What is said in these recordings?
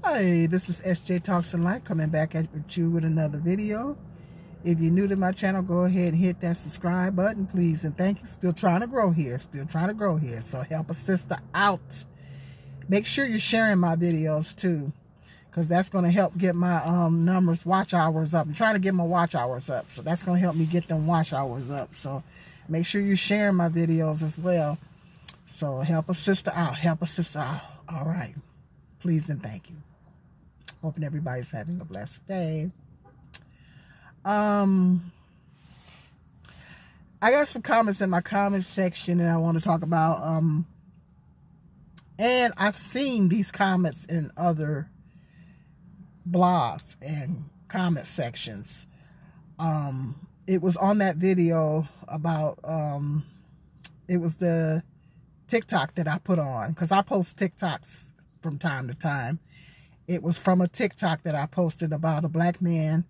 Hi, this is SJ Talks and Life coming back at you with another video. If you're new to my channel, go ahead and hit that subscribe button, please. And thank you. Still trying to grow here. So help a sister out. Make sure you're sharing my videos too, because that's going to help get my numbers, watch hours up. I'm trying to get my watch hours up. So that's going to help me get them watch hours up. So make sure you're sharing my videos as well. So help a sister out. Help a sister out. All right. Please and thank you. Hoping everybody's having a blessed day. I got some comments in my comment section that I want to talk about. And I've seen these comments in other blogs and comment sections. It was on that video about, it was the TikTok that I put on, because I post TikToks from time to time. It was from a TikTok that I posted about a black man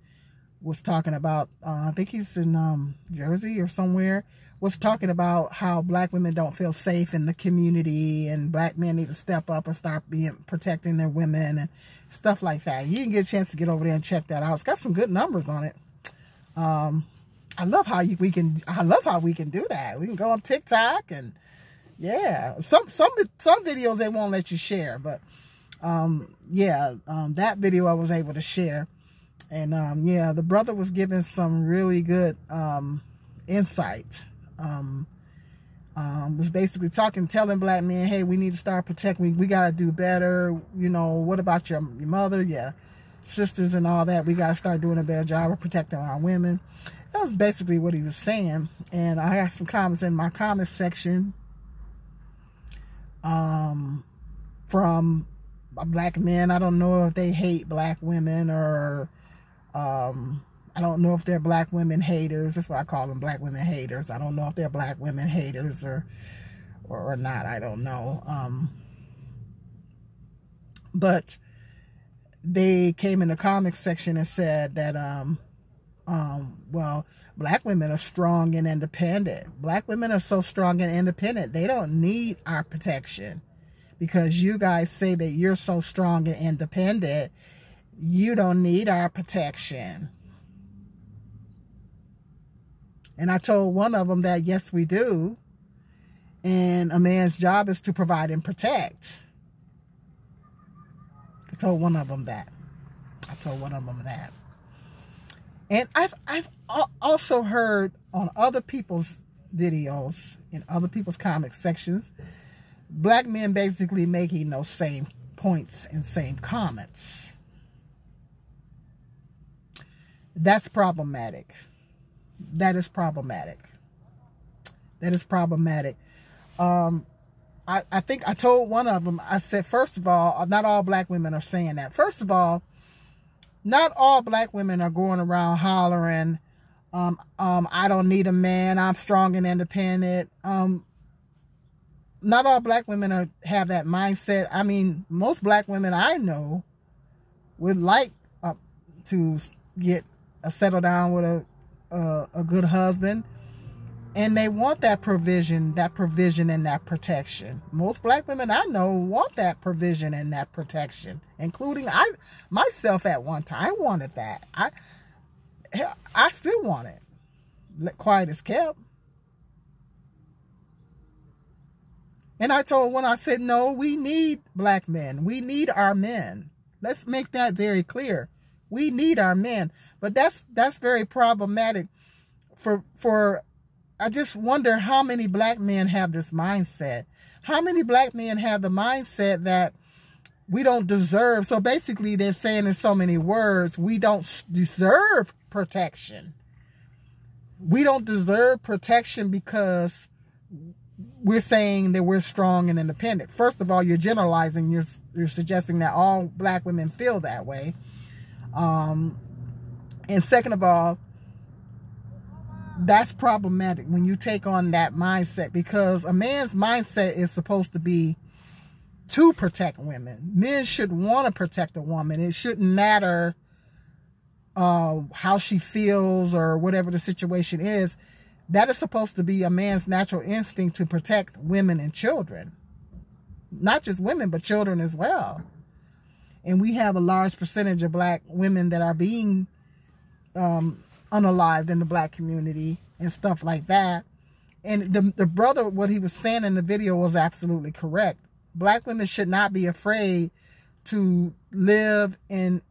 was talking about, I think he's in Jersey or somewhere, was talking about how black women don't feel safe in the community and black men need to step up and start protecting their women and stuff like that. You can get a chance to get over there and check that out. It's got some good numbers on it. I love how we can do that. We can go on TikTok and yeah, some videos they won't let you share, but that video I was able to share. And yeah, the brother was giving some really good insight. Was basically telling black men, hey, we need to start protecting, we got to do better. You know, what about your mother, your sisters and all that? We got to start doing a better job of protecting our women. That was basically what he was saying. And I had some comments in my comment section from black men. I don't know if they hate black women or I don't know if they're black women haters. That's why I call them black women haters. I don't know if they're black women haters or not. I don't know. But they came in the comics section and said that well, black women are strong and independent. Black women are so strong and independent, they don't need our protection. Because you guys say that you're so strong and independent, you don't need our protection. And I told one of them that, yes, we do. And a man's job is to provide and protect. I told one of them that. And I've also heard on other people's videos, in other people's comment sections, black men basically making those same points and same comments. That's problematic. That is problematic. I think I told one of them, I said, first of all, not all black women are saying that. First of all, not all black women are going around hollering, I don't need a man, I'm strong and independent. Not all black women have that mindset. I mean, most black women I know would like to settle down with a good husband, and they want that provision and that protection. Most black women I know want that provision and that protection, including myself at one time. I wanted that. I still want it. Quiet as kept. And I told one, I said, no, we need black men. We need our men. Let's make that very clear. We need our men. But that's very problematic for I just wonder how many black men have this mindset. How many black men have the mindset that we don't deserve? So basically they're saying in so many words, we don't deserve protection. We don't deserve protection because we're saying that we're strong and independent. First of all, you're generalizing. You're suggesting that all black women feel that way. And second of all, that's problematic when you take on that mindset, because a man's mindset is supposed to be to protect women. Men should want to protect a woman. It shouldn't matter how she feels or whatever the situation is. That is supposed to be a man's natural instinct to protect women and children. Not just women, but children as well. And we have a large percentage of black women that are being unalived in the black community and stuff like that. And the brother, what he was saying in the video was absolutely correct. Black women should not be afraid to live and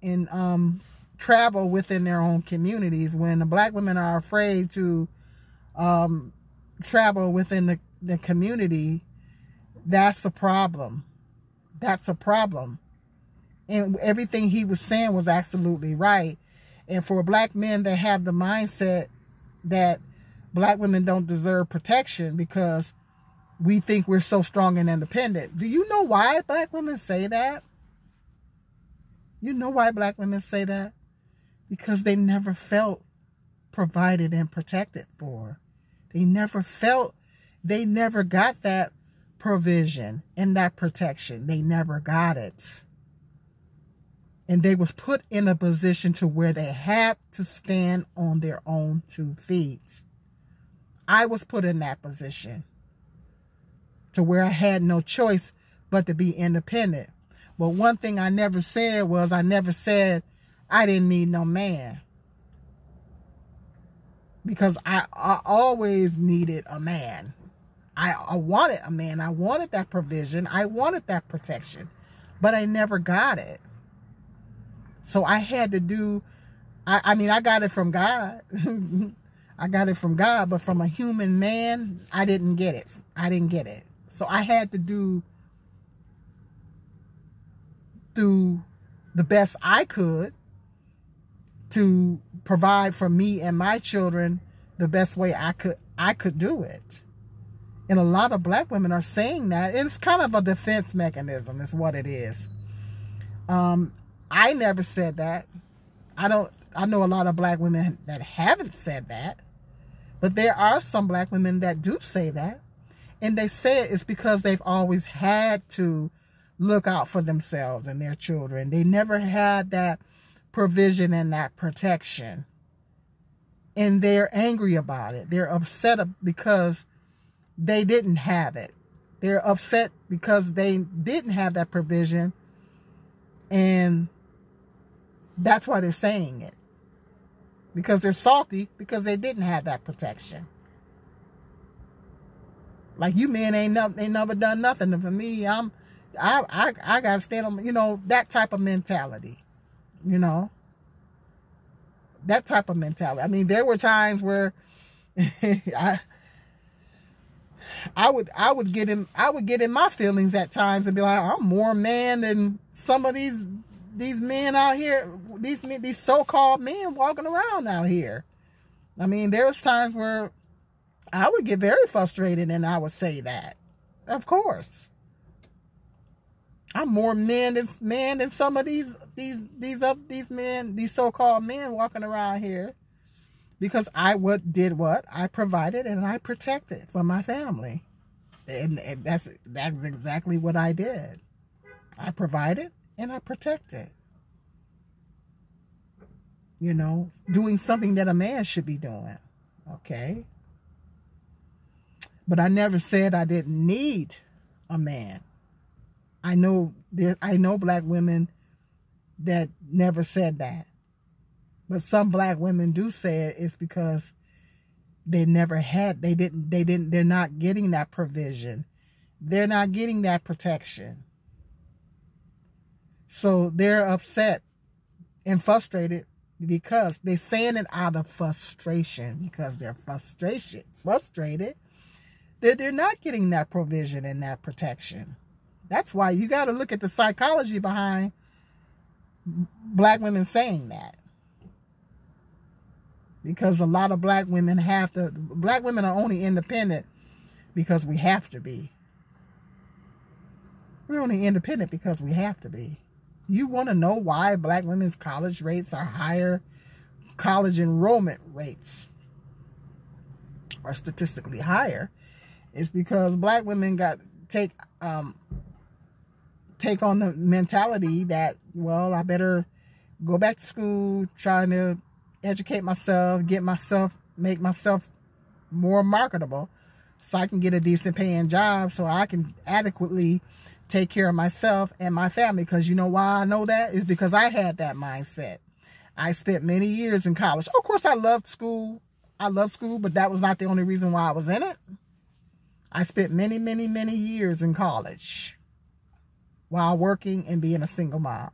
travel within their own communities. When the black women are afraid to travel within the community, that's a problem. That's a problem. And everything he was saying was absolutely right. And for black men that have the mindset that black women don't deserve protection because we think we're so strong and independent. Do you know why black women say that? You know why black women say that? Because they never felt provided and protected for. They never got that provision and that protection. They never got it. And they was put in a position to where they had to stand on their own 2 feet. I was put in that position to where I had no choice but to be independent. But one thing I never said was, I never said I didn't need no man. Because I always needed a man. I wanted a man. I wanted that provision. I wanted that protection. But I never got it. So I had to do, I mean, I got it from God. I got it from God, but from a human man, I didn't get it. I didn't get it. So I had to do the best I could to provide for me and my children the best way I could do it. And a lot of black women are saying that. It's kind of a defense mechanism is what it is. I never said that. I know a lot of black women that haven't said that. But there are some black women that do say that. And they say it's because they've always had to look out for themselves and their children. They never had that provision and that protection. And they're angry about it. They're upset because they didn't have it. They're upset because they didn't have that provision. And that's why they're saying it. Because they're salty because they didn't have that protection. Like, you men ain't never done nothing for me. I gotta stand on, you know, that type of mentality. You know? That type of mentality. I mean, there were times where I would get in my feelings at times and be like, I'm more man than some of these men out here, these so-called men walking around out here. I mean, there was times where I would get very frustrated and I would say that. Of course. I'm more man than some of these men, these so-called men walking around here. Because I I provided and I protected for my family. And that's exactly what I did. I provided and I protected. You know, doing something that a man should be doing. Okay? But I never said I didn't need a man. I know black women that never said that. But some black women do say it. It's because they never had, they're not getting that provision. They're not getting that protection. So they're upset and frustrated because they're saying it out of frustration, because they're frustrated. They're not getting that provision and that protection. That's why you got to look at the psychology behind black women saying that. Because a lot of black women black women are only independent because we have to be. We're only independent because we have to be. You want to know why black women's college rates are higher? College enrollment rates are statistically higher. It's because black women take on the mentality that, well, I better go back to school, trying to educate myself, make myself more marketable so I can get a decent paying job so I can adequately take care of myself and my family. Because you know why I know that? Is because I had that mindset. I spent many years in college. Of course, I loved school. I love school, but that was not the only reason why I was in it. I spent many, many, many years in college while working and being a single mom.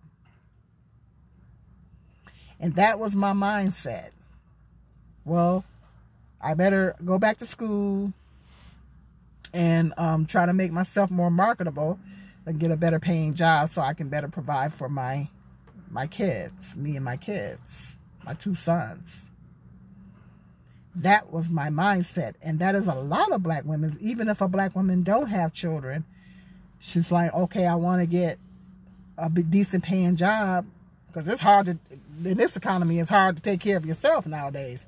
And that was my mindset. Well, I better go back to school and try to make myself more marketable and get a better paying job so I can better provide for my kids, me and my kids, my 2 sons. That was my mindset. And that is a lot of black women. Even if a black woman don't have children, she's like, okay, I want to get a decent paying job, because it's hard to, in this economy, it's hard to take care of yourself nowadays.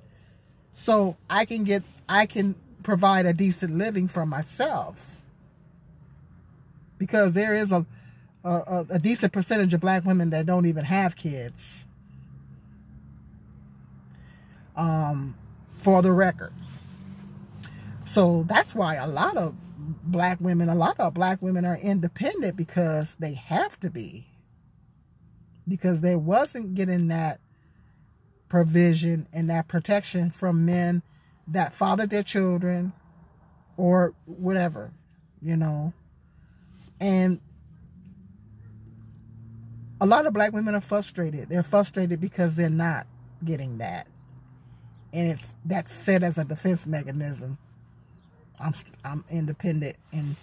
So I can provide a decent living for myself, because there is a decent percentage of black women that don't even have kids. For the record. So that's why a lot of black women are independent, because they have to be. Because they wasn't getting that provision and that protection from men that fathered their children or whatever, you know. And a lot of black women are frustrated. They're frustrated because they're not getting that. And that's set as a defense mechanism. I'm independent, and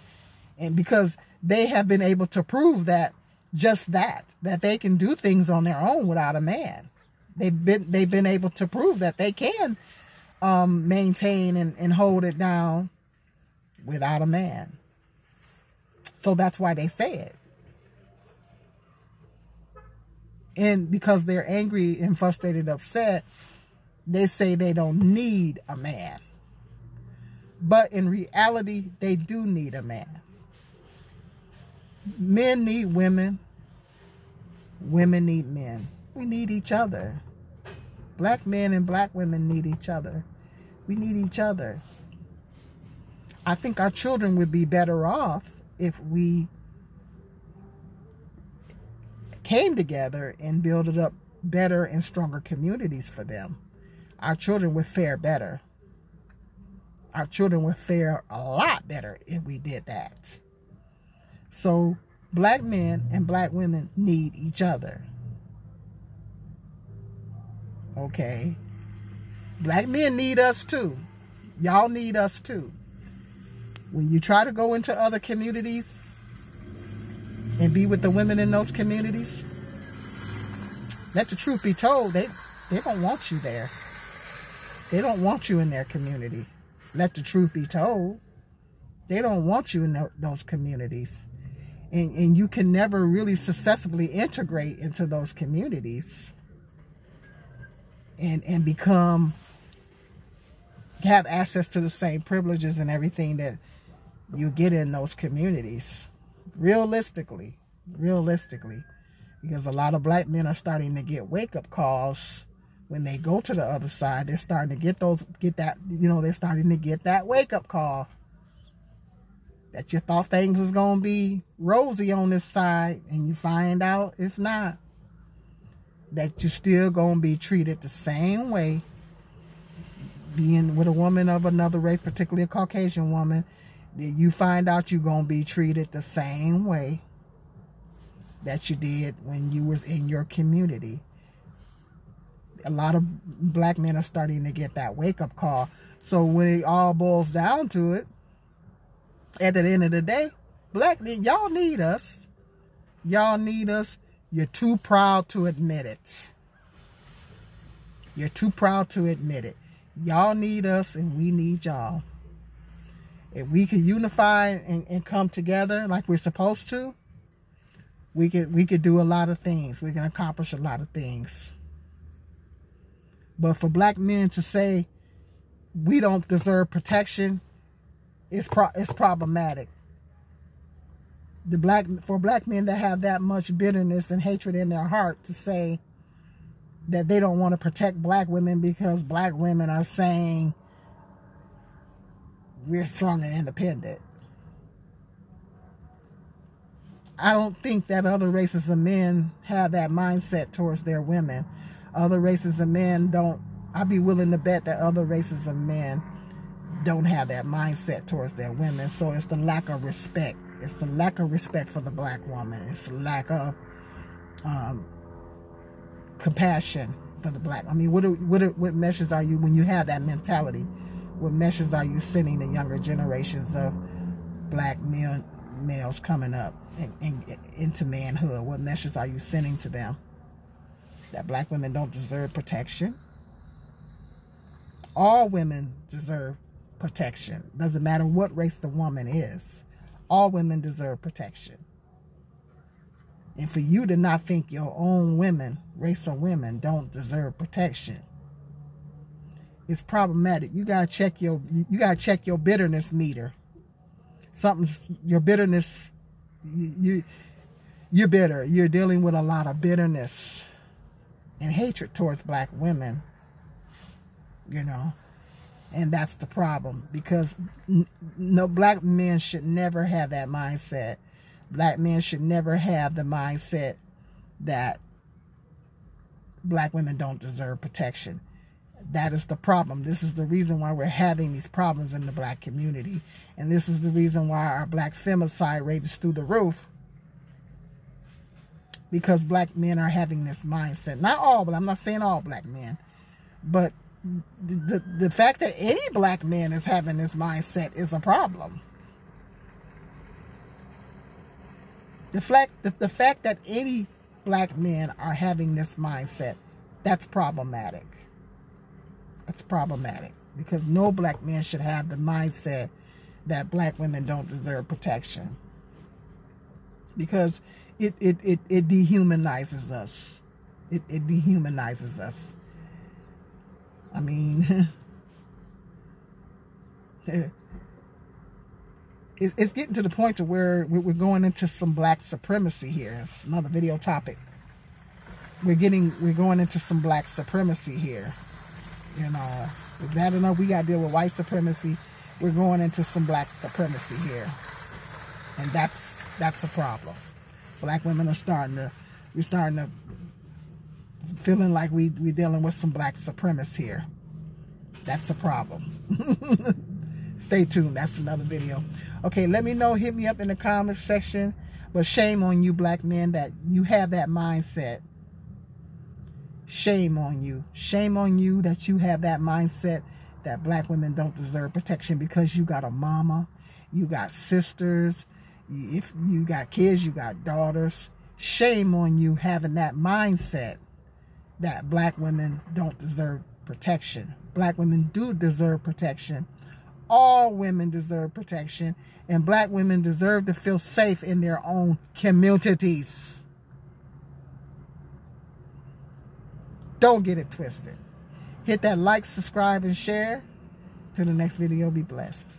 because they have been able to prove that they can do things on their own without a man. They've been able to prove that they can maintain and hold it down without a man. So that's why they say it. And because they're angry and frustrated, upset, they say they don't need a man. But in reality, they do need a man. Men need women. Women need men. We need each other. Black men and black women need each other. We need each other. I think our children would be better off if we came together and built up better and stronger communities for them. Our children would fare better. Our children would fare a lot better if we did that. So, black men and black women need each other. Okay? Black men need us too. Y'all need us too. When you try to go into other communities and be with the women in those communities, let the truth be told, they don't want you there. They don't want you in their community. Let the truth be told. They don't want you in those communities. And you can never really successfully integrate into those communities and have access to the same privileges and everything that you get in those communities. Realistically. Because a lot of black men are starting to get wake-up calls when they go to the other side. They're starting to they're starting to get that wake-up call that you thought things was going to be rosy on this side, and you find out it's not. That you're still going to be treated the same way. Being with a woman of another race, particularly a Caucasian woman, you find out you're going to be treated the same way that you did when you was in your community. A lot of black men are starting to get that wake-up call. So when it all boils down to it, at the end of the day, black men, y'all need us. Y'all need us. You're too proud to admit it. You're too proud to admit it. Y'all need us and we need y'all. If we can unify and come together like we're supposed to, we could do a lot of things. We can accomplish a lot of things. But for black men to say we don't deserve protection, it's problematic. For black men that have that much bitterness and hatred in their heart to say that they don't want to protect black women because black women are saying we're strong and independent. I don't think that other races of men have that mindset towards their women. Other races of men don't. I'd be willing to bet that other races of men don't have that mindset towards their women. So it's the lack of respect. It's the lack of respect for the black woman. It's the lack of compassion for the black. I mean, what message are you, when you have that mentality, what message are you sending the younger generations of black males coming up into manhood? What message are you sending to them? That black women don't deserve protection? All women deserve protection. Doesn't matter what race the woman is. All women deserve protection. And for you to not think your own women, race of women, don't deserve protection, it's problematic. You gotta check your bitterness meter. Your bitterness, you're bitter. You're dealing with a lot of bitterness and hatred towards black women, you know. And that's the problem, because no, black men should never have that mindset. Black men should never have the mindset that black women don't deserve protection. That is the problem. This is the reason why we're having these problems in the black community. And this is the reason why our black femicide rate is through the roof. Because black men are having this mindset. Not all, but I'm not saying all black men. But the fact that any black man is having this mindset is a problem. The fact that any black men are having this mindset, that's problematic. It's problematic, because no black man should have the mindset that black women don't deserve protection, because it dehumanizes us. It dehumanizes us. I mean, it's getting to the point to where we're going into some black supremacy here. It's another video topic. We're going into some black supremacy here. You know, if that enough, we got to deal with white supremacy. We're going into some black supremacy here, and that's a problem. Black women are starting to feeling like we're dealing with some black supremacy here. That's a problem. Stay tuned. That's another video. Okay, let me know. Hit me up in the comments section. But shame on you, black men, that you have that mindset. Shame on you. Shame on you that you have that mindset that black women don't deserve protection, because you got a mama, you got sisters, if you got kids, you got daughters. Shame on you having that mindset that black women don't deserve protection. Black women do deserve protection. All women deserve protection, and black women deserve to feel safe in their own communities. Don't get it twisted. Hit that like, subscribe, and share. Till the next video, be blessed.